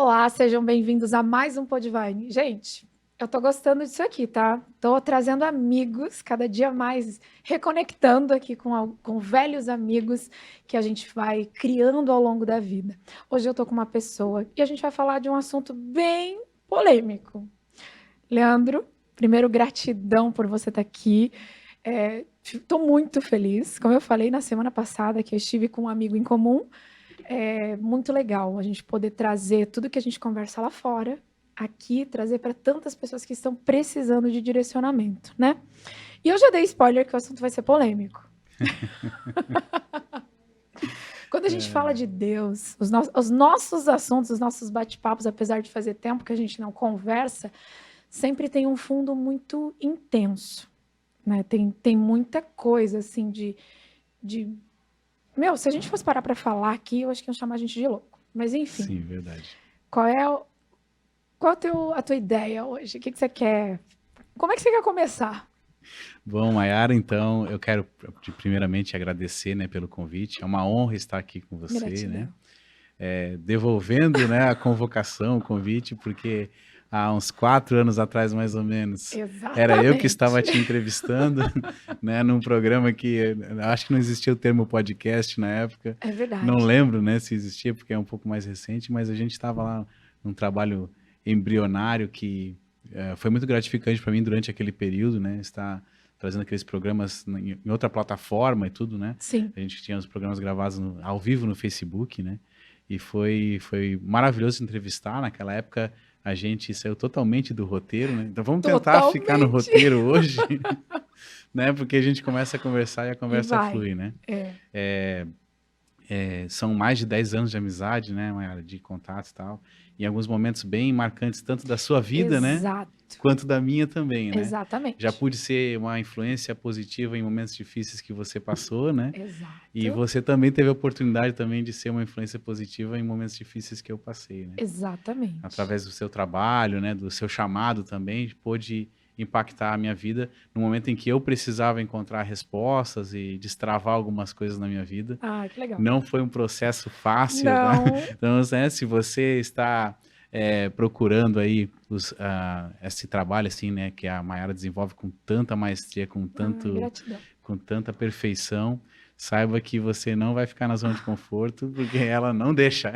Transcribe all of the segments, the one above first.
Olá, sejam bem-vindos a mais um Podvine. Gente, eu tô gostando disso aqui, tá? Tô trazendo amigos, cada dia mais reconectando aqui com velhos amigos que a gente vai criando ao longo da vida. Hoje eu tô com uma pessoa e a gente vai falar de um assunto bem polêmico. Leandro, primeiro, gratidão por você estar aqui. Estou muito feliz. Como eu falei na semana passada, que eu estive com um amigo em comum. É muito legal a gente poder trazer tudo que a gente conversa lá fora, aqui, trazer para tantas pessoas que estão precisando de direcionamento, né? E eu já dei spoiler que o assunto vai ser polêmico. Quando a gente fala de Deus, os nossos assuntos, os nossos bate-papos, apesar de fazer tempo que a gente não conversa, sempre tem um fundo muito intenso, né? Tem muita coisa, assim, Meu, se a gente fosse parar para falar aqui, eu acho que iam chamar a gente de louco. Mas, enfim. Sim, verdade. Qual é a tua ideia hoje? O que você quer? Como é que você quer começar? Bom, Mayara, então, eu quero primeiramente agradecer, né, pelo convite. É uma honra estar aqui com você, Gratidão. né? Devolvendo, né, a convocação, o convite, porque há uns 4 anos atrás, mais ou menos, era eu que estava te entrevistando, né, num programa que acho que não existia o termo podcast na época. É verdade. Não lembro, né, se existia, porque é um pouco mais recente, mas a gente estava lá num trabalho embrionário que foi muito gratificante para mim durante aquele período, né, estar trazendo aqueles programas em outra plataforma e tudo, né? Sim. A gente tinha os programas gravados ao vivo no Facebook, né? E foi maravilhoso entrevistar. Naquela época, a gente saiu totalmente do roteiro, né? Então vamos tentar ficar no roteiro hoje, né? Porque a gente começa a conversar e a conversa flui, né? São mais de 10 anos de amizade, né, Mayara, de contato e tal. Em alguns momentos bem marcantes, tanto da sua vida, Exato. né? Quanto da minha também, né? Exatamente. Já pude ser uma influência positiva em momentos difíceis que você passou, né? Exato. E você também teve a oportunidade também de ser uma influência positiva em momentos difíceis que eu passei, né? Exatamente. Através do seu trabalho, né? Do seu chamado também, pôde impactar a minha vida no momento em que eu precisava encontrar respostas e destravar algumas coisas na minha vida. Ah, que legal. Não foi um processo fácil, não. Tá? Então, né, se você está procurando aí esse trabalho assim, né, que a Mayara desenvolve com tanta maestria, com tanta perfeição, saiba que você não vai ficar na zona de conforto, porque ela não deixa.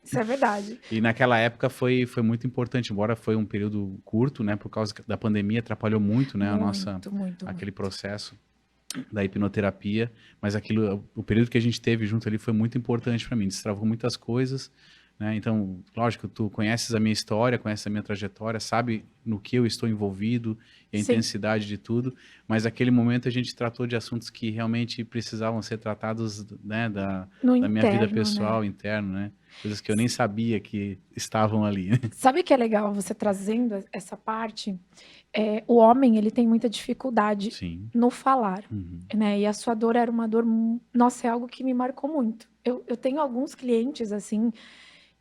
Isso é verdade. E naquela época foi muito importante, embora foi um período curto, né, por causa da pandemia, atrapalhou muito, né, aquele processo da hipnoterapia, mas o período que a gente teve junto ali foi muito importante para mim, destravou muitas coisas, né? Então, lógico, tu conheces a minha história, conheces a minha trajetória, sabe no que eu estou envolvido e a intensidade de tudo, mas naquele momento a gente tratou de assuntos que realmente precisavam ser tratados, né, da minha vida pessoal, né? Interno, né? Coisas que eu nem sabia que estavam ali. Sabe o que é legal você trazendo essa parte? O homem, ele tem muita dificuldade no falar, né? E a sua dor era uma dor, nossa, é algo que me marcou muito. Eu tenho alguns clientes, assim,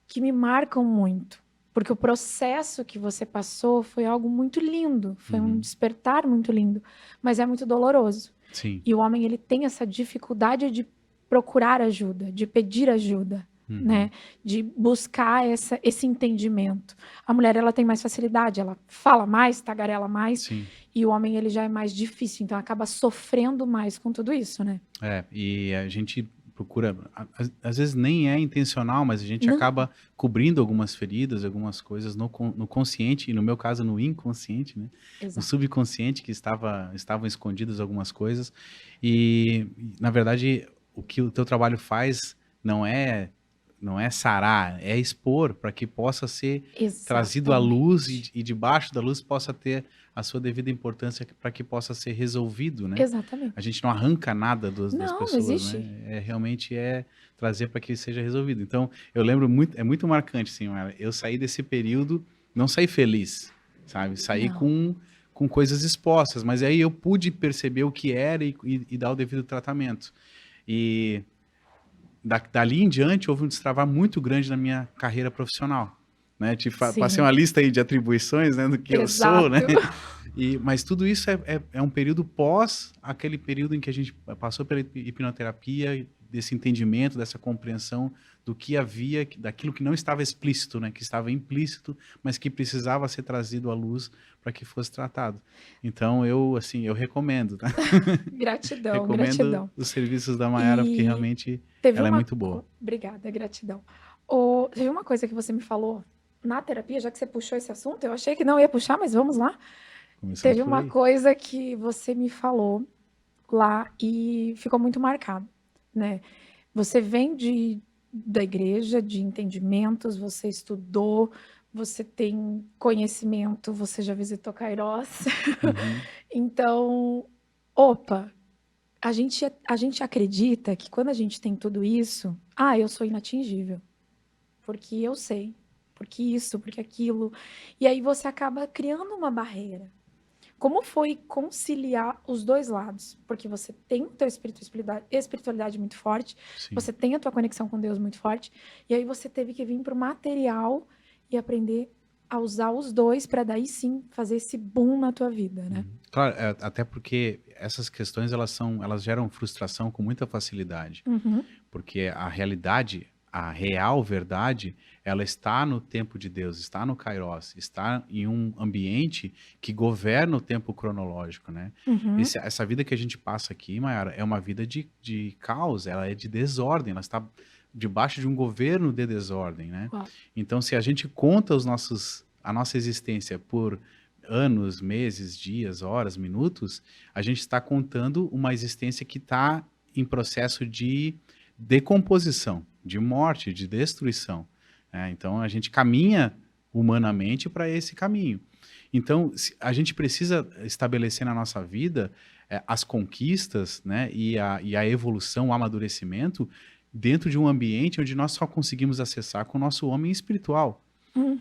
que me marcam muito, porque o processo que você passou foi algo muito lindo, foi um despertar muito lindo, mas é muito doloroso. Sim. E o homem, ele tem essa dificuldade de procurar ajuda, de pedir ajuda, né? De buscar esse entendimento. A mulher, ela tem mais facilidade, ela fala mais, tagarela mais. Sim. E o homem, ele já é mais difícil, então acaba sofrendo mais com tudo isso, né? E a gente procura, às vezes nem é intencional, mas a gente acaba cobrindo algumas feridas, algumas coisas no consciente, e no meu caso no inconsciente, né? Exato. No subconsciente, que estavam escondidas algumas coisas, e na verdade o que o teu trabalho faz não é sarar, é expor para que possa ser trazido à luz e debaixo da luz possa ter a sua devida importância para que possa ser resolvido, né? Exatamente. A gente não arranca nada das pessoas, não existe. Né? Realmente trazer para que seja resolvido. Então, eu lembro muito, é muito marcante, assim, eu saí desse período, não saí feliz, sabe? Saí com coisas expostas, mas aí eu pude perceber o que era e dar o devido tratamento. E dali em diante houve um destravar muito grande na minha carreira profissional, né? Passei uma lista aí de atribuições, né, do que eu sou, né? Mas tudo isso é um período pós aquele período em que a gente passou pela hipnoterapia, desse entendimento, dessa compreensão do que havia, daquilo que não estava explícito, né? Que estava implícito, mas que precisava ser trazido à luz para que fosse tratado. Então, eu recomendo, tá? Gratidão, Recomendo gratidão. os serviços da Mayara, porque realmente ela é muito boa. Obrigada, gratidão. Teve uma coisa que você me falou na terapia, já que você puxou esse assunto, eu achei que não ia puxar, mas vamos lá. Teve uma coisa que você me falou lá e ficou muito marcado, né? Você vem da igreja, de entendimentos, você estudou, você tem conhecimento, você já visitou Kairos. Então, a gente acredita que quando a gente tem tudo isso, eu sou inatingível, porque eu sei, porque isso, porque aquilo, e aí você acaba criando uma barreira. Como foi conciliar os dois lados? Porque você tem o teu espiritualidade muito forte, Sim. Você tem a tua conexão com Deus muito forte, e aí você teve que vir para o material e aprender a usar os dois para daí sim fazer esse boom na tua vida, né? Claro, até porque essas questões elas geram frustração com muita facilidade, porque a realidade, a real verdade, ela está no tempo de Deus, está no Kairos, está em um ambiente que governa o tempo cronológico, né? Essa vida que a gente passa aqui, Mayara, é uma vida de caos, ela é de desordem, ela está debaixo de um governo de desordem, né? Uau. Então, se a gente conta a nossa existência por anos, meses, dias, horas, minutos, a gente está contando uma existência que está em processo de decomposição, de morte, de destruição. Então, a gente caminha humanamente para esse caminho. Então, a gente precisa estabelecer na nossa vida as conquistas, né, e a evolução, o amadurecimento dentro de um ambiente onde nós só conseguimos acessar com o nosso homem espiritual.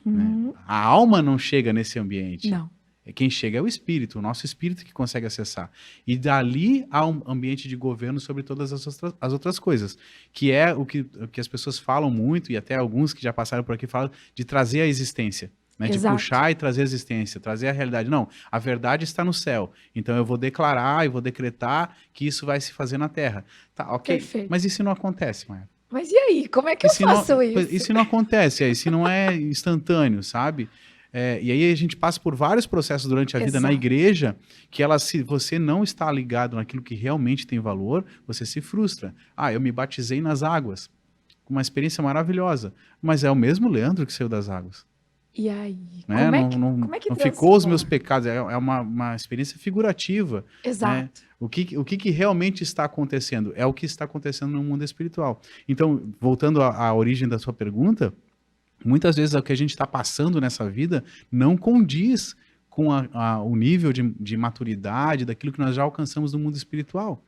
Né? A alma não chega nesse ambiente. Não. Quem chega é o espírito, o nosso espírito que consegue acessar. E dali há um ambiente de governo sobre todas as outras coisas, que é o que as pessoas falam muito, e até alguns que já passaram por aqui falam, de trazer a existência. Né, de puxar e trazer a existência, trazer a realidade. Não, a verdade está no céu. Então eu vou declarar, eu vou decretar que isso vai se fazer na Terra. Tá, ok. Perfeito. Mas e se não acontece, Maia? Mas e aí? Como é que eu faço isso? E se não acontece? E se não é instantâneo, sabe? E aí a gente passa por vários processos durante a vida na igreja que se você não está ligado naquilo que realmente tem valor, você se frustra. Eu me batizei nas águas. Uma experiência maravilhosa. Mas é o mesmo Leandro que saiu das águas. E aí? Né? Como é que não ficou os meus pecados, é uma experiência figurativa. Exato. Né? O que realmente está acontecendo? É o que está acontecendo no mundo espiritual. Então, voltando à origem da sua pergunta, muitas vezes o que a gente está passando nessa vida não condiz com o nível de maturidade daquilo que nós já alcançamos no mundo espiritual.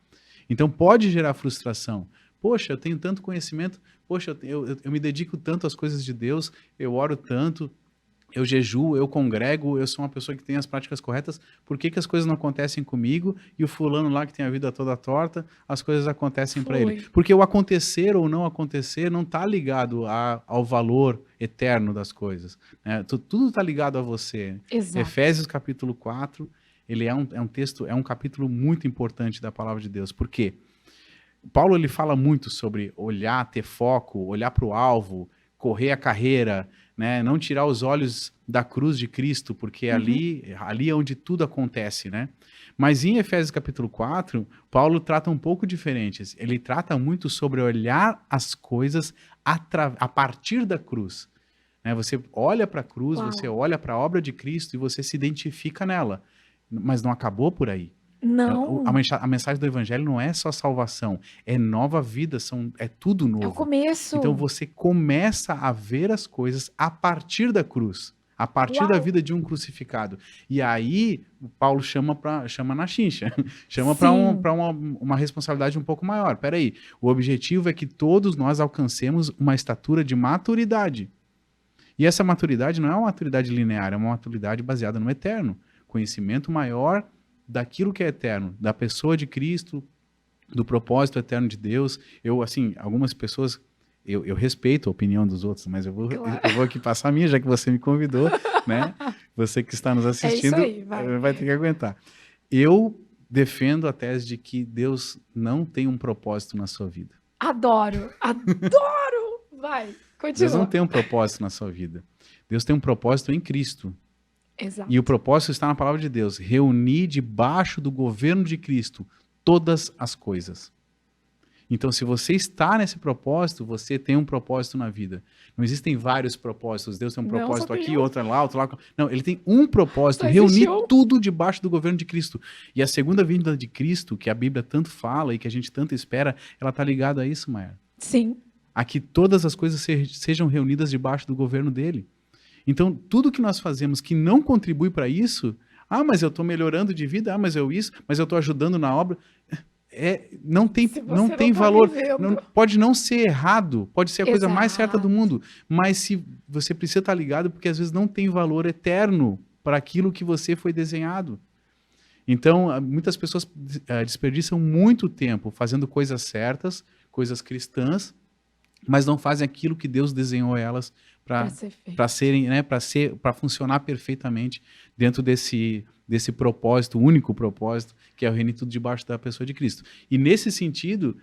Então, pode gerar frustração. Poxa, eu tenho tanto conhecimento, poxa, eu me dedico tanto às coisas de Deus, eu oro tanto, eu jejuo, eu congrego, eu sou uma pessoa que tem as práticas corretas, por que as coisas não acontecem comigo e o fulano lá que tem a vida toda torta, as coisas acontecem para ele? Porque o acontecer ou não acontecer não está ligado ao valor eterno das coisas. Né? Tudo está ligado a você. Exato. Efésios capítulo 4, ele é um texto, é um capítulo muito importante da palavra de Deus. Por quê? Paulo ele fala muito sobre olhar, ter foco, olhar para o alvo, correr a carreira, né? Não tirar os olhos da cruz de Cristo, porque ali é onde tudo acontece, né? Mas em Efésios capítulo 4, Paulo trata um pouco diferente. Ele trata muito sobre olhar as coisas a partir da cruz. Né? Você olha para a cruz, você olha para a obra de Cristo e você se identifica nela. Mas não acabou por aí. Não. A mensagem do evangelho não é só salvação, é nova vida, é tudo novo. É o começo. Então você começa a ver as coisas a partir da cruz, a partir da vida de um crucificado. E aí o Paulo chama na chincha, chama para uma responsabilidade um pouco maior. Peraí, o objetivo é que todos nós alcancemos uma estatura de maturidade. E essa maturidade não é uma maturidade linear, é uma maturidade baseada no eterno. Conhecimento maior daquilo que é eterno, da pessoa de Cristo, do propósito eterno de Deus. Algumas pessoas, eu respeito a opinião dos outros, mas eu vou aqui passar a minha, já que você me convidou, né? Você que está nos assistindo, vai ter que aguentar. Eu defendo a tese de que Deus não tem um propósito na sua vida. Adoro, adoro! Vai, continua. Deus não tem um propósito na sua vida. Deus tem um propósito em Cristo. Exato. E o propósito está na palavra de Deus. Reunir debaixo do governo de Cristo todas as coisas. Então, se você está nesse propósito, você tem um propósito na vida. Não existem vários propósitos. Deus tem um propósito aqui, outro lá, outro lá. Não, ele tem um propósito, reunir tudo debaixo do governo de Cristo. E a segunda vinda de Cristo, que a Bíblia tanto fala e que a gente tanto espera, ela está ligada a isso, Maia. Sim. A que todas as coisas sejam reunidas debaixo do governo dele. Então, tudo que nós fazemos que não contribui para isso, mas eu estou melhorando de vida, mas eu estou ajudando na obra... não tem valor, pode não ser errado, pode ser a coisa mais certa do mundo, mas se você precisa estar ligado, porque às vezes não tem valor eterno para aquilo que você foi desenhado. Então, muitas pessoas desperdiçam muito tempo fazendo coisas certas, coisas cristãs, mas não fazem aquilo que Deus desenhou elas para serem, né, para funcionar perfeitamente dentro desse propósito, único propósito, que é o reino tudo debaixo da pessoa de Cristo. E nesse sentido,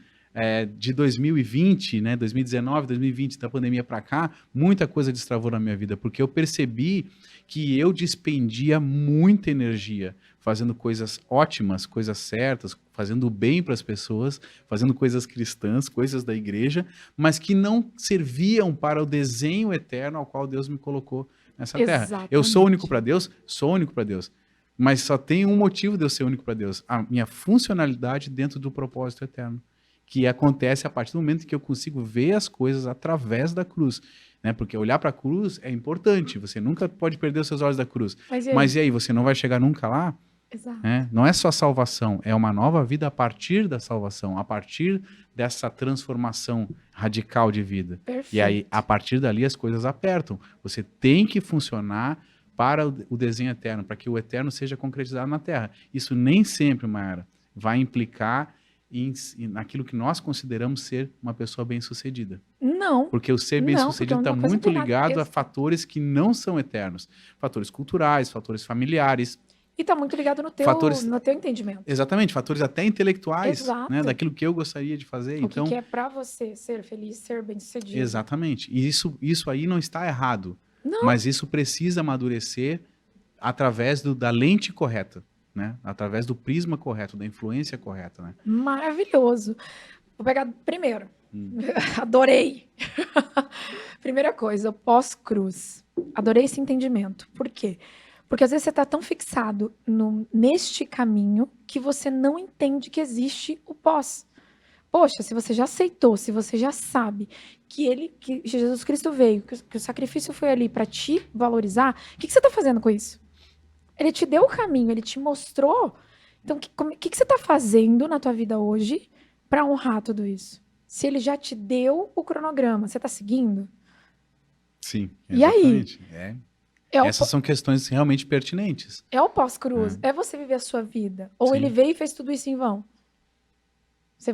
de 2020, né, 2019, 2020, da pandemia para cá, muita coisa destravou na minha vida, porque eu percebi que eu dispendia muita energia fazendo coisas ótimas, coisas certas, fazendo bem para as pessoas, fazendo coisas cristãs, coisas da igreja, mas que não serviam para o desenho eterno ao qual Deus me colocou nessa terra. Eu sou único para Deus? Sou único para Deus. Mas só tem um motivo de eu ser único para Deus, a minha funcionalidade dentro do propósito eterno, que acontece a partir do momento que eu consigo ver as coisas através da cruz, né? Porque olhar para a cruz é importante, você nunca pode perder os seus olhos da cruz. Mas e aí, você não vai chegar nunca lá? Exato. Né? Não é só salvação, é uma nova vida a partir da salvação, a partir dessa transformação radical de vida. Perfeito. E aí, a partir dali, as coisas apertam. Você tem que funcionar para o desenho eterno, para que o eterno seja concretizado na Terra. Isso nem sempre, Mayara, vai implicar naquilo que nós consideramos ser uma pessoa bem-sucedida. Não. Porque o ser bem-sucedido está muito ligado a fatores que não são eternos. Fatores culturais, fatores familiares. E está muito ligado no teu entendimento. Exatamente, fatores até intelectuais, né, daquilo que eu gostaria de fazer. O que é para você ser feliz, ser bem-sucedido. Exatamente. E isso aí não está errado. Não. Mas isso precisa amadurecer através da lente correta, né? Através do prisma correto, da influência correta, né? Maravilhoso. Vou pegar primeiro. Adorei. Primeira coisa, pós-cruz. Adorei esse entendimento. Por quê? Porque às vezes você está tão fixado neste caminho que você não entende que existe o pós. Poxa, se você já aceitou, se você já sabe que Jesus Cristo veio, que o sacrifício foi ali para te valorizar, o que você está fazendo com isso? Ele te deu o caminho, ele te mostrou. Então, o que você está fazendo na tua vida hoje para honrar tudo isso? Se ele já te deu o cronograma, você está seguindo? Sim, exatamente. E aí? Essas são questões realmente pertinentes. É o pós-cruz, é você viver a sua vida. Ou ele veio e fez tudo isso em vão?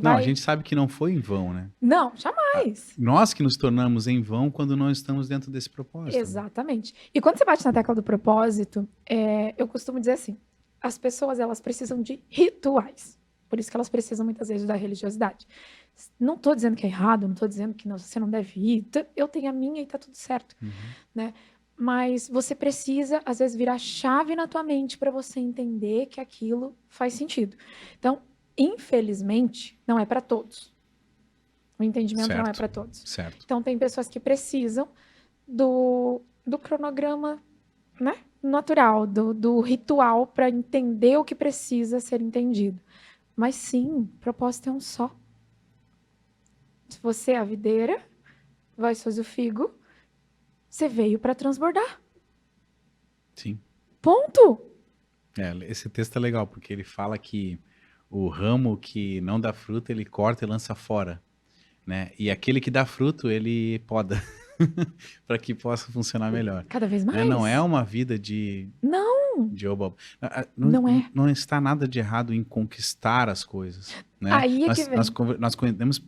Não, a gente sabe que não foi em vão, né? Não, jamais. Nós que nos tornamos em vão quando não estamos dentro desse propósito. Exatamente. E quando você bate na tecla do propósito, eu costumo dizer assim, as pessoas, elas precisam de rituais. Por isso que elas precisam, muitas vezes, da religiosidade. Não estou dizendo que é errado, não estou dizendo que você não deve ir. Eu tenho a minha e está tudo certo. Né? Mas você precisa, às vezes, virar chave na tua mente para você entender que aquilo faz sentido. Então, infelizmente, não é para todos. O entendimento não é para todos. Certo. Então, tem pessoas que precisam do cronograma, né, natural, do ritual para entender o que precisa ser entendido. Mas sim, o propósito é um só. Se você é a videira, vós sois o figo, você veio para transbordar. Sim. Ponto. Esse texto é legal, porque ele fala que o ramo que não dá fruto, ele corta e lança fora, né? E aquele que dá fruto, ele poda, para que possa funcionar melhor. Cada vez mais. Não é uma vida de... De oba. Não está nada de errado em conquistar as coisas, né? Aí é que vem. Nós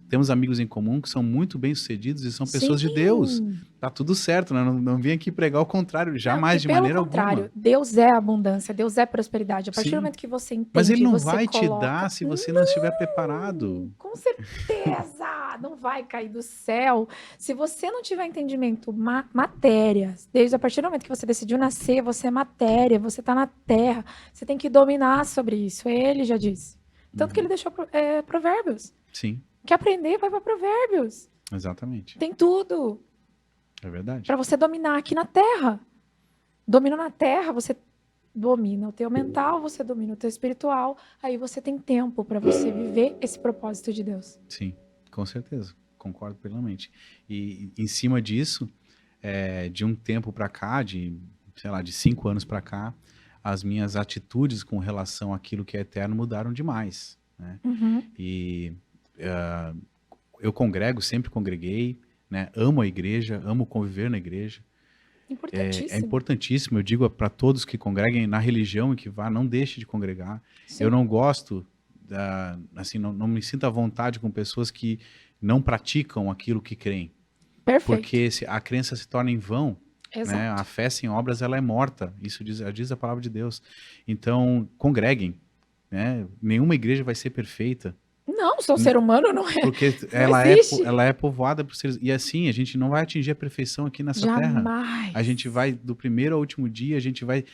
temos amigos em comum que são muito bem-sucedidos e são pessoas de Deus. Tá tudo certo, né? Não vim aqui pregar o contrário, jamais, de maneira alguma. Pelo contrário, Deus é abundância, Deus é prosperidade. A partir do momento que você entende, mas ele não vai te dar se você não estiver preparado. Com certeza! não vai cair do céu. Se você não tiver entendimento, matéria, desde a partir do momento que você decidiu nascer, você é matéria, você está na terra, você tem que dominar sobre isso. Ele já disse. Tanto que ele deixou Provérbios. Sim. Quer aprender, vai para Provérbios. Exatamente. Tem tudo. É verdade. Para você dominar aqui na terra. Domina na terra, você domina o teu mental, você domina o teu espiritual, aí você tem tempo para você viver esse propósito de Deus. Sim, com certeza, concordo plenamente. E em cima disso, de um tempo para cá, de 5 anos para cá, as minhas atitudes com relação àquilo que é eterno mudaram demais, né? Uhum. E eu congrego, sempre congreguei, né? Amo a igreja, amo conviver na igreja. Importantíssimo. É importantíssimo, eu digo para todos que congreguem na religião e que vá, não deixe de congregar. Sim. Eu não gosto, assim, não me sinto à vontade com pessoas que não praticam aquilo que creem. Perfeito. Porque a crença se torna em vão. Exato. Né? A fé sem obras, ela é morta. Isso diz a palavra de Deus. Então, congreguem. Né? Nenhuma igreja vai ser perfeita. Não, sou ser humano, não é. Porque ela é povoada por seres. E assim, a gente não vai atingir a perfeição aqui nessa terra. A gente vai, do primeiro ao último dia, a gente vai,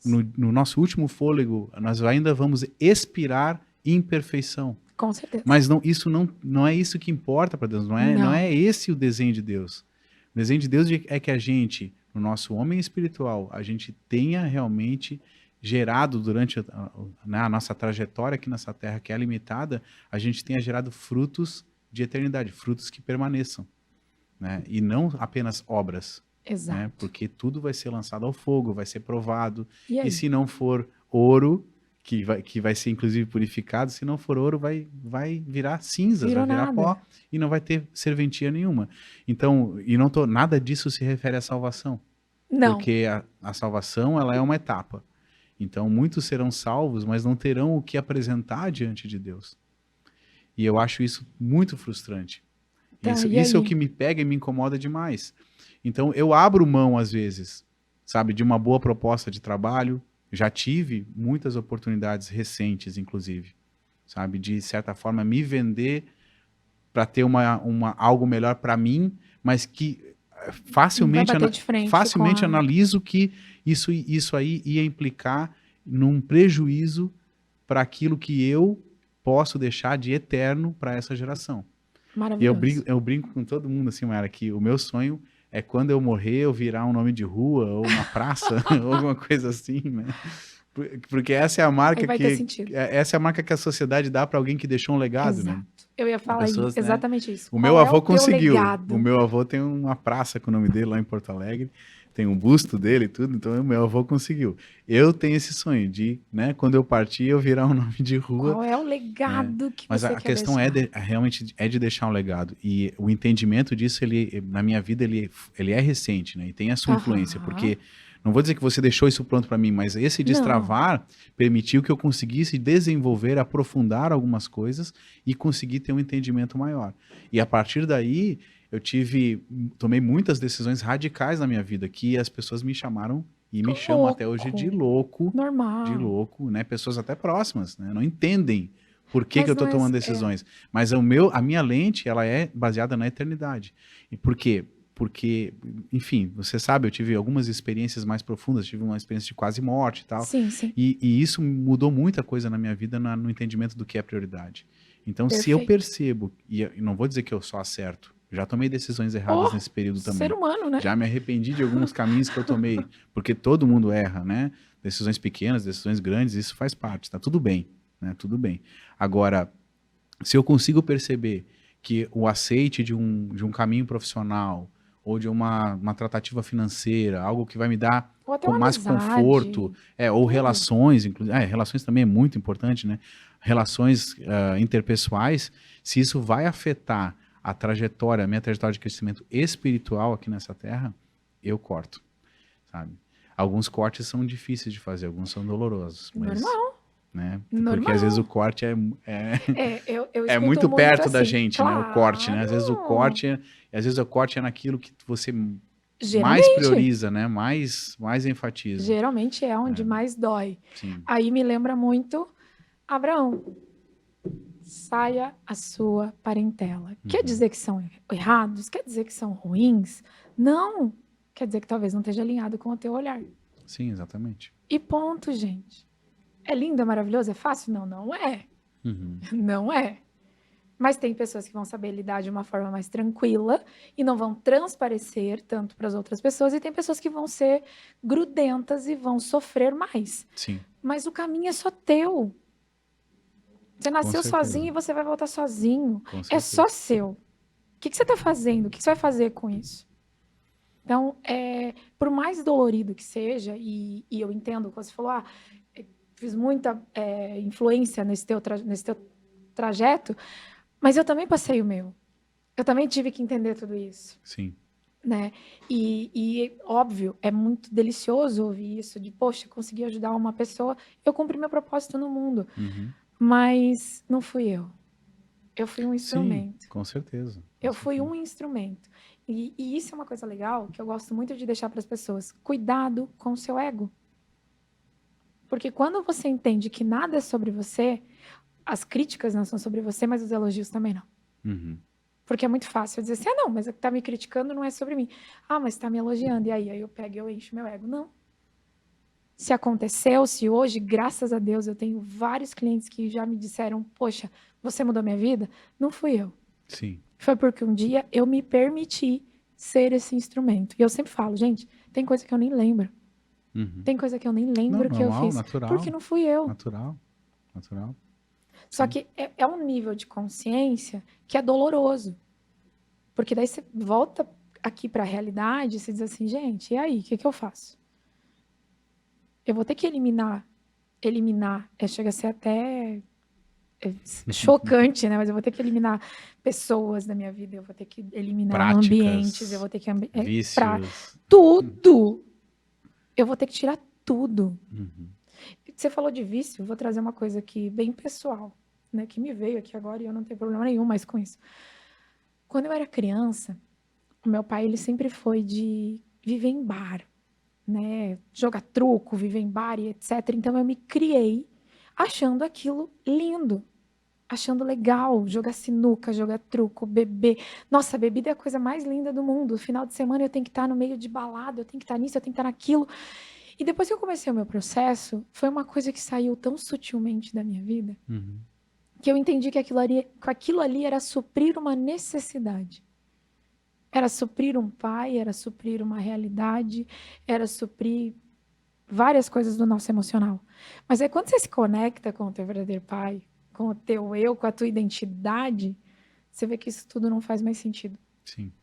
no nosso último fôlego, nós ainda vamos expirar imperfeição. Com certeza. Mas isso não é isso que importa para Deus. Não é esse o desenho de Deus. O desenho de Deus é que a gente, no nosso homem espiritual, a gente tenha realmente gerado durante a nossa trajetória aqui nessa terra, que é limitada, a gente tenha gerado frutos de eternidade, frutos que permaneçam, né? E não apenas obras. Exato. Né? Porque tudo vai ser lançado ao fogo, vai ser provado. E se não for ouro, que vai ser inclusive purificado, se não for ouro, vai virar cinzas, vai virar pó e não vai ter serventia nenhuma. Então, nada disso se refere à salvação. Não. Porque a salvação, ela é uma etapa. Então, muitos serão salvos, mas não terão o que apresentar diante de Deus. E eu acho isso muito frustrante. Tá, isso é o que me pega e me incomoda demais. Então, eu abro mão, às vezes, sabe, de uma boa proposta de trabalho. Já tive muitas oportunidades recentes, inclusive, sabe, de certa forma me vender para ter algo melhor para mim, mas que facilmente analiso que isso aí ia implicar num prejuízo para aquilo que eu posso deixar de eterno para essa geração. Maravilhoso. E eu brinco com todo mundo assim, Mayara, que o meu sonho é quando eu morrer eu virar um nome de rua ou uma praça ou alguma coisa assim, né? Porque essa é a marca que a sociedade dá para alguém que deixou um legado, Exato. Né? Eu ia falar exatamente isso. O meu avô conseguiu. O meu avô tem uma praça com o nome dele lá em Porto Alegre, tem um busto dele e tudo, então o meu avô conseguiu. Eu tenho esse sonho de, né, quando eu partir, eu virar um nome de rua. Qual é o legado que você quer deixar? Mas a questão realmente é de deixar um legado. E o entendimento disso, na minha vida, ele é recente, né? E tem a sua influência, porque não vou dizer que você deixou isso pronto para mim, mas esse destravar permitiu que eu conseguisse desenvolver, aprofundar algumas coisas e conseguir ter um entendimento maior. E a partir daí, tomei muitas decisões radicais na minha vida, que as pessoas me chamaram e me chamam até hoje de louco. Normal. De louco, né? Pessoas até próximas, né? Não entendem por que eu estou tomando decisões. Mas a minha lente, ela é baseada na eternidade. E por quê? Porque, enfim, você sabe, eu tive algumas experiências mais profundas, tive uma experiência de quase morte e tal. Sim, sim. E isso mudou muita coisa na minha vida no entendimento do que é prioridade. Então, se eu percebo, e não vou dizer que eu só acerto, já tomei decisões erradas nesse período também. Ser humano, né? Já me arrependi de alguns caminhos que eu tomei, porque todo mundo erra, né? Decisões pequenas, decisões grandes, isso faz parte, tá tudo bem, né? Tudo bem. Agora, se eu consigo perceber que o aceite de um caminho profissional, ou de uma tratativa financeira, algo que vai me dar mais conforto, ou relações, inclusive, relações também é muito importante, né? Relações interpessoais, se isso vai afetar a minha trajetória de crescimento espiritual aqui nessa terra, eu corto, sabe? Alguns cortes são difíceis de fazer, alguns são dolorosos. Mas, normal. Né? Normal. Porque às vezes o corte é muito perto assim, da gente, claro. Né? O corte, né? Às vezes o corte é naquilo que você mais prioriza, né? Mais enfatiza. Geralmente é onde mais dói. Sim. Aí me lembra muito Abraão. saia a sua parentela. Quer dizer que são errados? Quer dizer que são ruins? Não. Quer dizer que talvez não esteja alinhado com o teu olhar. Sim, exatamente. E ponto, gente. É lindo, é maravilhoso, é fácil? Não, não é. Não é. Mas tem pessoas que vão saber lidar de uma forma mais tranquila e não vão transparecer tanto para as outras pessoas, e tem pessoas que vão ser grudentas e vão sofrer mais. Sim. Mas o caminho é só teu. Você nasceu sozinho e você vai voltar sozinho. É só seu. O que você está fazendo? O que você vai fazer com isso? Então, por mais dolorido que seja, e eu entendo que você falou, fiz muita influência nesse teu trajeto, mas eu também passei o meu. Eu também tive que entender tudo isso. Sim. Né? E óbvio, é muito delicioso ouvir isso, de, poxa, consegui ajudar uma pessoa, eu cumpri meu propósito no mundo. Mas não fui eu. Eu fui um instrumento. Sim, com certeza. Eu fui um instrumento. E isso é uma coisa legal que eu gosto muito de deixar para as pessoas. Cuidado com o seu ego. Porque quando você entende que nada é sobre você, as críticas não são sobre você, mas os elogios também não. Porque é muito fácil dizer assim, não, mas o que está me criticando não é sobre mim. Mas está me elogiando. E aí eu pego e eu encho meu ego. Não. Se aconteceu, se hoje, graças a Deus, eu tenho vários clientes que já me disseram, poxa, você mudou minha vida, não fui eu. Sim. Foi porque um dia eu me permiti ser esse instrumento. E eu sempre falo, gente, tem coisa que eu nem lembro. Tem coisa que eu nem lembro que eu fiz. Natural, porque não fui eu. Natural. Só que é um nível de consciência que é doloroso. Porque daí você volta aqui para a realidade e você diz assim, gente, e aí, o que eu faço? Eu vou ter que eliminar, chega a ser até chocante, né? Mas eu vou ter que eliminar pessoas da minha vida, eu vou ter que eliminar práticas, ambientes, eu vou ter que... vícios. Tudo! Eu vou ter que tirar tudo. Você falou de vício, vou trazer uma coisa aqui bem pessoal, né? Que me veio aqui agora e eu não tenho problema nenhum mais com isso. Quando eu era criança, o meu pai, ele sempre foi de viver em bar, né? Jogar truco, viver em bar e etc. Então eu me criei achando aquilo lindo, achando legal, jogar sinuca, jogar truco, beber. Nossa, a bebida é a coisa mais linda do mundo. No final de semana eu tenho que estar no meio de balada, eu tenho que estar nisso, eu tenho que estar naquilo. E depois que eu comecei o meu processo, foi uma coisa que saiu tão sutilmente da minha vida, que eu entendi que aquilo ali era suprir uma necessidade. Era suprir um pai, era suprir uma realidade, era suprir várias coisas do nosso emocional. Mas aí quando você se conecta com o teu verdadeiro pai, com o teu eu, com a tua identidade, você vê que isso tudo não faz mais sentido. Sim.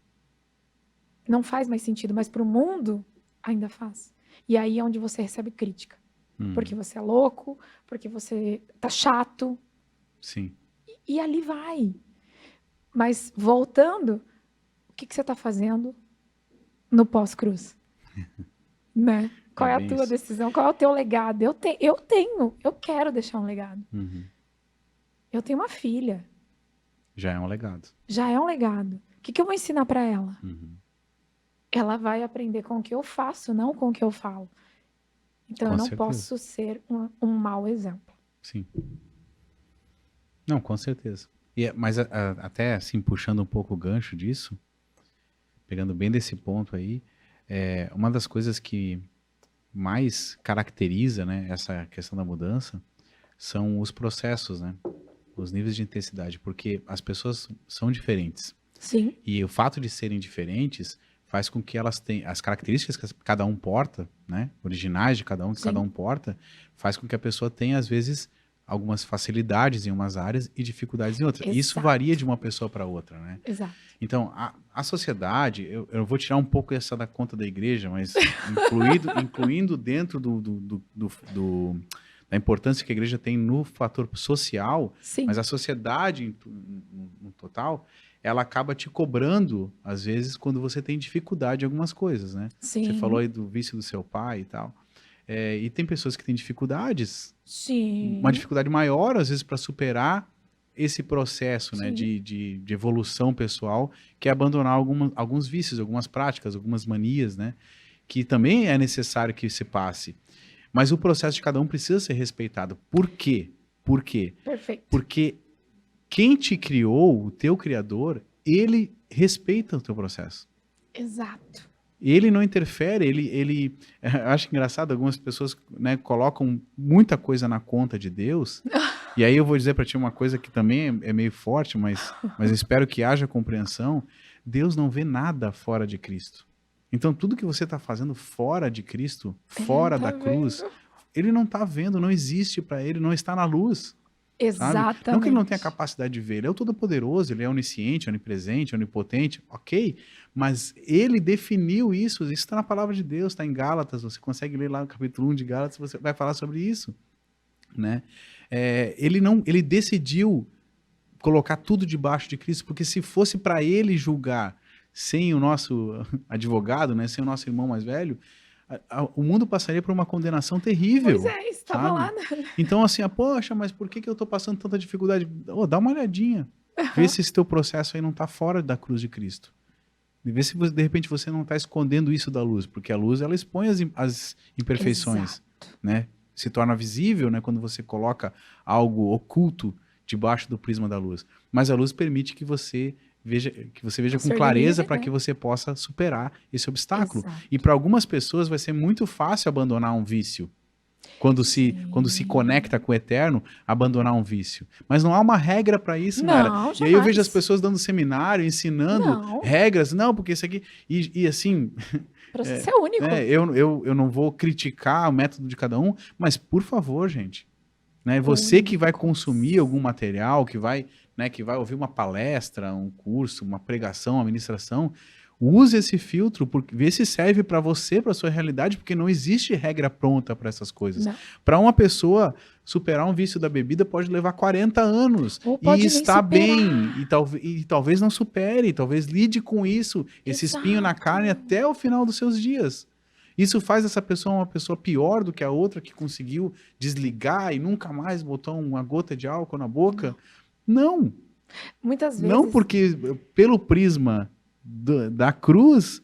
Não faz mais sentido, mas para o mundo ainda faz. E aí é onde você recebe crítica. Porque você é louco, porque você tá chato. Sim. E ali vai. Mas voltando, o que você está fazendo no pós-cruz? Né? Qual é a tua decisão? Qual é o teu legado? Eu quero deixar um legado. Eu tenho uma filha. Já é um legado. Já é um legado. O que eu vou ensinar para ela? Ela vai aprender com o que eu faço, não com o que eu falo. Então, eu não posso ser um mau exemplo. Sim. Não, com certeza. Mas até assim, puxando um pouco o gancho disso, pegando bem desse ponto aí, uma das coisas que mais caracteriza, né, essa questão da mudança são os processos, né? Os níveis de intensidade, porque as pessoas são diferentes. Sim. E o fato de serem diferentes faz com que elas tenham as características que cada um porta, né? Originais de cada um, que cada um porta, faz com que a pessoa tenha, às vezes, algumas facilidades em umas áreas e dificuldades em outras. Exato. Isso varia de uma pessoa para outra, né? Exato. Então, a sociedade, eu vou tirar um pouco essa da conta da igreja, mas incluindo dentro da importância que a igreja tem no fator social, sim, mas a sociedade no total, ela acaba te cobrando, às vezes, quando você tem dificuldade em algumas coisas, né? Sim. Você falou aí do vício do seu pai e tal. E tem pessoas que têm dificuldades, sim, uma dificuldade maior, às vezes, para superar esse processo, né, de evolução pessoal, que é abandonar alguns vícios, algumas práticas, algumas manias, né? Que também é necessário que se passe. Mas o processo de cada um precisa ser respeitado. Por quê? Perfeito. Porque quem te criou, o teu criador, ele respeita o teu processo. Exato. Ele não interfere, eu acho engraçado, algumas pessoas, né, colocam muita coisa na conta de Deus, e aí eu vou dizer para ti uma coisa que também é meio forte, mas eu espero que haja compreensão. Deus não vê nada fora de Cristo. Então tudo que você está fazendo fora de Cristo, fora da cruz, ele não está vendo, não existe para ele, não está na luz. Exatamente. Sabe? Não que ele não tenha capacidade de ver, ele é o todo-poderoso, ele é onisciente, onipresente, onipotente, ok, mas ele definiu isso está na palavra de Deus, está em Gálatas, você consegue ler lá no capítulo 1 de Gálatas, você vai falar sobre isso, né? Ele decidiu colocar tudo debaixo de Cristo, porque se fosse para ele julgar sem o nosso advogado, né, sem o nosso irmão mais velho, o mundo passaria por uma condenação terrível. Pois é, estava lá. Então, assim, poxa, mas por que eu tô passando tanta dificuldade? Dá uma olhadinha. Vê se esse teu processo aí não tá fora da cruz de Cristo. Vê se, de repente, você não tá escondendo isso da luz, porque a luz, ela expõe as imperfeições, né? Se torna visível, né, quando você coloca algo oculto debaixo do prisma da luz. Mas a luz permite que você veja com clareza para que você possa superar esse obstáculo. Exato. E para algumas pessoas vai ser muito fácil abandonar um vício. Quando se conecta com o eterno, abandonar um vício. Mas não há uma regra para isso, cara. E aí eu vejo as pessoas dando seminário, ensinando regras. Não, porque isso aqui... E assim... O processo é único. Eu não vou criticar o método de cada um, mas por favor, gente. Né, você que vai consumir algum material, que vai ouvir uma palestra, um curso, uma pregação, uma ministração, use esse filtro, vê se serve para você, para sua realidade, porque não existe regra pronta para essas coisas. Para uma pessoa superar um vício da bebida pode levar 40 anos e está bem, e talvez não supere, talvez lide com isso, esse espinho na carne até o final dos seus dias. Isso faz essa pessoa uma pessoa pior do que a outra que conseguiu desligar e nunca mais botou uma gota de álcool na boca? Não. Muitas vezes. Não, porque pelo prisma da cruz,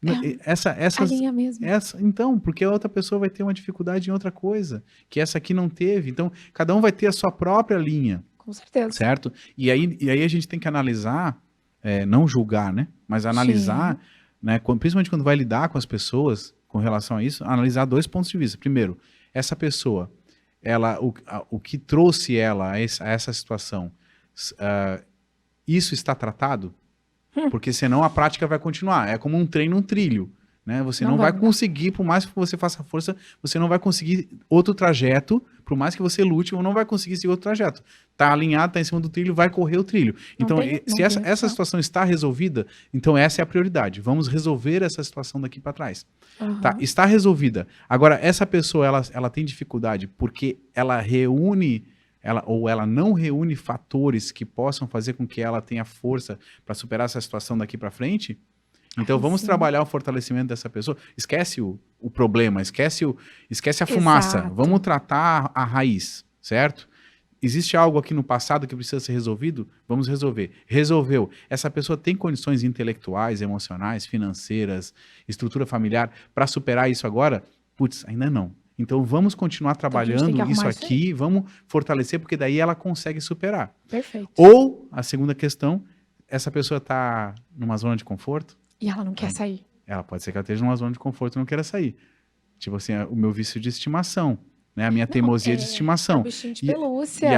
a linha mesmo. Então, porque a outra pessoa vai ter uma dificuldade em outra coisa, que essa aqui não teve. Então, cada um vai ter a sua própria linha. Com certeza. Certo? E aí a gente tem que analisar, não julgar, né? Mas analisar, né, principalmente quando vai lidar com as pessoas, com relação a isso, analisar 2 pontos de vista. Primeiro, essa pessoa, o que trouxe ela a essa situação, isso está tratado? Porque senão a prática vai continuar. É como um trem num trilho. Né? Você não vai conseguir, por mais que você faça força, você não vai conseguir outro trajeto, por mais que você lute, você não vai conseguir seguir outro trajeto. Está alinhado, está em cima do trilho, vai correr o trilho. Então, se essa situação está resolvida, então essa é a prioridade. Vamos resolver essa situação daqui para trás. Tá? Está resolvida. Agora, essa pessoa, ela tem dificuldade porque ela ela não reúne fatores que possam fazer com que ela tenha força para superar essa situação daqui para frente. Então, vamos trabalhar o fortalecimento dessa pessoa. Esquece o problema, esquece a fumaça. Exato. Vamos tratar a raiz, certo? Existe algo aqui no passado que precisa ser resolvido? Vamos resolver. Resolveu. Essa pessoa tem condições intelectuais, emocionais, financeiras, estrutura familiar para superar isso agora? Putz, ainda não. Então, vamos continuar trabalhando isso aqui, vamos fortalecer, porque daí ela consegue superar. Perfeito. Ou, a segunda questão, essa pessoa está numa zona de conforto, e ela não quer sair. Ela pode ser que ela esteja numa zona de conforto e não queira sair. Tipo assim, o meu vício de estimação, né? A minha teimosia de estimação. Bichinho de pelúcia. E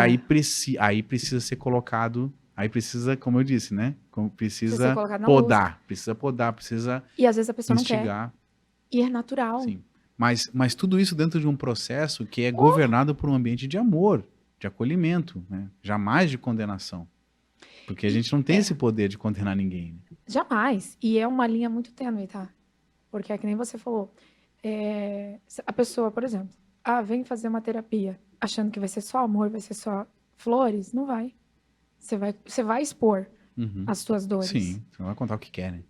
aí precisa ser colocado, aí precisa, como eu disse, né? Precisa podar, precisa e às vezes a pessoa instigar. Não quer. E é natural. Sim. Mas tudo isso dentro de um processo que é governado por um ambiente de amor, de acolhimento, né? Jamais de condenação. Porque a gente não tem esse poder de condenar ninguém. Né? Jamais. E é uma linha muito tênue, tá? Porque é que nem você falou. A pessoa, por exemplo, vem fazer uma terapia achando que vai ser só amor, vai ser só flores. Não vai. Você vai expor as suas dores. Sim, você não vai contar o que quer, né?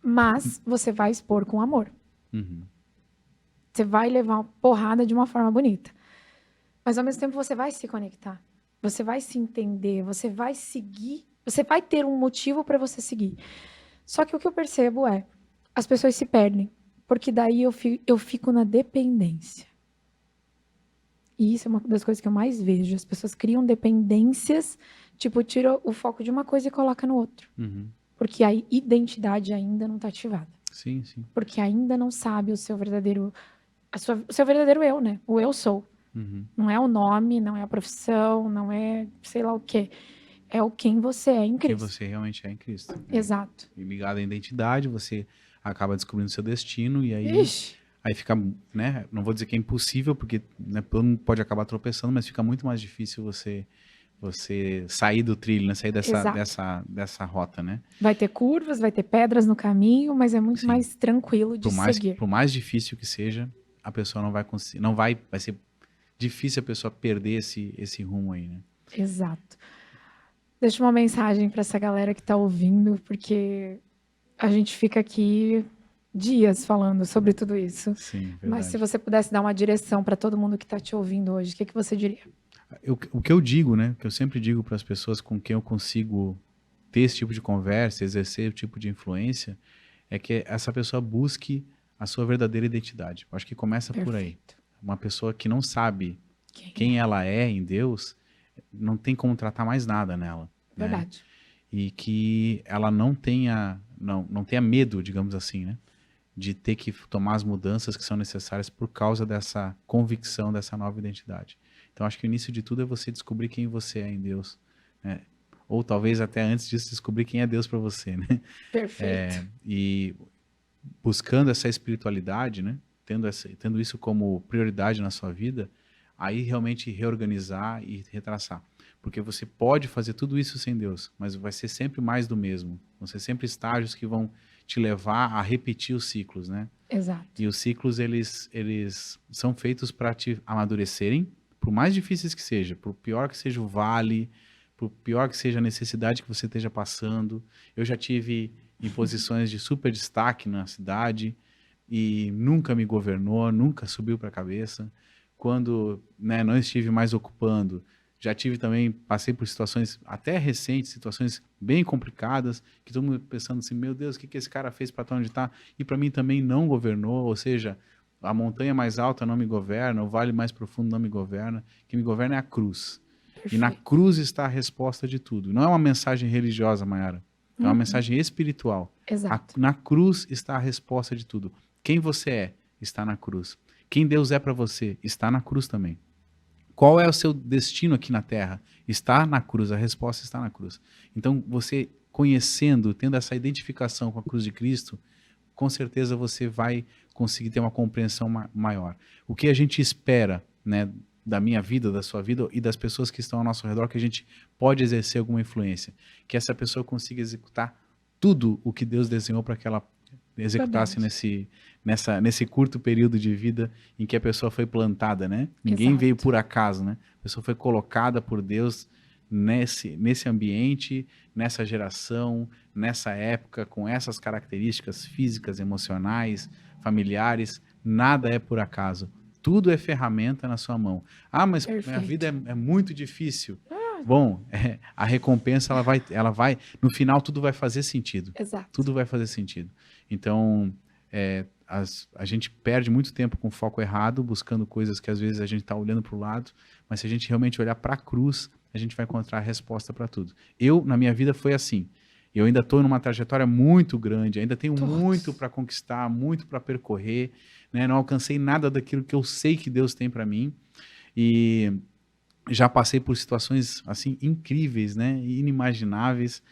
Mas você vai expor com amor. Uhum. Você vai levar uma porrada de uma forma bonita. Mas, ao mesmo tempo, você vai se conectar. Você vai se entender. Você vai seguir. Você vai ter um motivo para você seguir. Só que o que eu percebo as pessoas se perdem. Porque daí eu fico na dependência. E isso é uma das coisas que eu mais vejo. As pessoas criam dependências, tipo, tira o foco de uma coisa e coloca no outro. Porque a identidade ainda não está ativada. Sim, sim. Porque ainda não sabe o seu verdadeiro, o seu verdadeiro eu, né? O eu sou. Não é o nome, não é a profissão, não é sei lá o quê. É o quem você é em Cristo. Quem você realmente é em Cristo. Exato. E ligado à identidade, você acaba descobrindo seu destino e aí... Ixi. Aí fica, né? Não vou dizer que é impossível, porque né, todo mundo pode acabar tropeçando, mas fica muito mais difícil você sair do trilho, né? Sair dessa rota, né? Vai ter curvas, vai ter pedras no caminho, mas é muito mais tranquilo de seguir. Por mais difícil que seja, a pessoa não vai conseguir, vai ser difícil a pessoa perder esse rumo aí, né? Exato. Deixa uma mensagem para essa galera que está ouvindo, porque a gente fica aqui dias falando sobre tudo isso. Sim, verdade. Mas se você pudesse dar uma direção para todo mundo que está te ouvindo hoje, o que você diria? O que eu digo, né? O que eu sempre digo para as pessoas com quem eu consigo ter esse tipo de conversa, exercer o tipo de influência, é que essa pessoa busque a sua verdadeira identidade. Eu acho que começa por aí. Uma pessoa que não sabe quem ela é em Deus, não tem como tratar mais nada nela. Verdade. Né? E que ela não tenha medo, digamos assim, né? De ter que tomar as mudanças que são necessárias por causa dessa convicção, dessa nova identidade. Então, acho que o início de tudo é você descobrir quem você é em Deus. Né? Ou talvez até antes disso, descobrir quem é Deus para você. Né? Perfeito. E buscando essa espiritualidade, né? Tendo isso como prioridade na sua vida, aí realmente reorganizar e retraçar. Porque você pode fazer tudo isso sem Deus, mas vai ser sempre mais do mesmo. Vão ser sempre estágios que vão te levar a repetir os ciclos, né? Exato. E os ciclos, eles são feitos para te amadurecerem, por mais difíceis que seja, por pior que seja o vale, por pior que seja a necessidade que você esteja passando. Eu já tive em posições de super destaque na cidade e nunca me governou, nunca subiu para a cabeça. Quando né, não estive mais ocupando, já tive também, passei por situações até recentes, situações bem complicadas, que todo mundo pensando assim, meu Deus, o que esse cara fez para estar onde está? E para mim também não governou, ou seja, a montanha mais alta não me governa, o vale mais profundo não me governa, o que me governa é a cruz. Perfeito. E na cruz está a resposta de tudo. Não é uma mensagem religiosa, Mayara, é uma mensagem espiritual. Exato. Na cruz está a resposta de tudo. Quem você é, está na cruz. Quem Deus é para você, está na cruz também. Qual é o seu destino aqui na Terra? Está na cruz, a resposta está na cruz. Então, você conhecendo, tendo essa identificação com a cruz de Cristo, com certeza você vai conseguir ter uma compreensão maior. O que a gente espera, né, da minha vida, da sua vida e das pessoas que estão ao nosso redor, que a gente pode exercer alguma influência. Que essa pessoa consiga executar tudo o que Deus desenhou para que ela executasse nesse curto período de vida em que a pessoa foi plantada, né? Ninguém veio por acaso, né? A pessoa foi colocada por Deus nesse ambiente, nessa geração, nessa época, com essas características físicas, emocionais, familiares. Nada é por acaso. Tudo é ferramenta na sua mão. Ah, mas minha vida é muito difícil. Bom, a recompensa ela vai, no final tudo vai fazer sentido. Exato. Tudo vai fazer sentido. Então, a gente perde muito tempo com foco errado, buscando coisas que às vezes a gente está olhando para o lado, mas se a gente realmente olhar para a cruz, a gente vai encontrar a resposta para tudo. Na minha vida foi assim. Eu ainda estou numa trajetória muito grande, ainda tenho muito para conquistar, muito para percorrer, né? Não alcancei nada daquilo que eu sei que Deus tem para mim e já passei por situações assim incríveis, né? Inimagináveis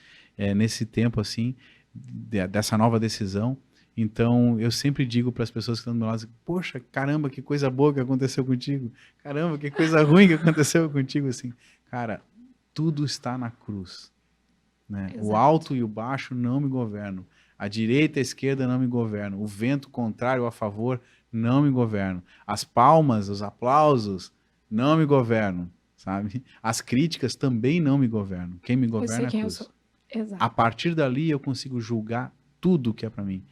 nesse tempo assim dessa nova decisão. Então, eu sempre digo para as pessoas que estão do meu lado, poxa, caramba, que coisa boa que aconteceu contigo. Caramba, que coisa ruim que aconteceu contigo. Assim, cara, tudo está na cruz. Né? O alto e o baixo não me governam. A direita e a esquerda não me governam. O vento contrário ou a favor não me governam. As palmas, os aplausos não me governam. Sabe? As críticas também não me governam. Quem me governa é a cruz. Exato. A partir dali eu consigo julgar tudo que é para mim.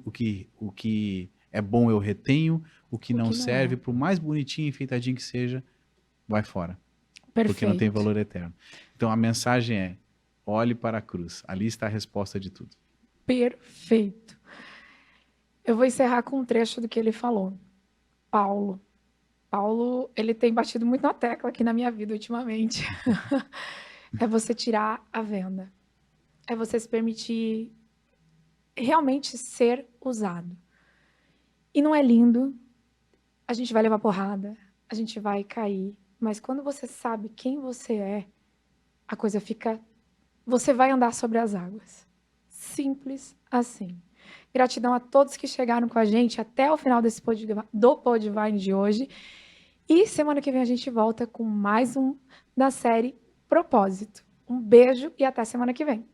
O que é bom eu retenho, o que não serve, por mais bonitinho e enfeitadinho que seja, vai fora. Perfeito. Porque não tem valor eterno. Então a mensagem é, olhe para a cruz, ali está a resposta de tudo. Perfeito. Eu vou encerrar com um trecho do que ele falou. Paulo Paulo, ele tem batido muito na tecla aqui na minha vida ultimamente. É você tirar a venda. É você se permitir realmente ser usado. E não é lindo, a gente vai levar porrada, a gente vai cair, mas quando você sabe quem você é, a coisa fica... Você vai andar sobre as águas. Simples assim. Gratidão a todos que chegaram com a gente até o final do Podvine de hoje. E semana que vem a gente volta com mais um da série Propósito. Um beijo e até semana que vem.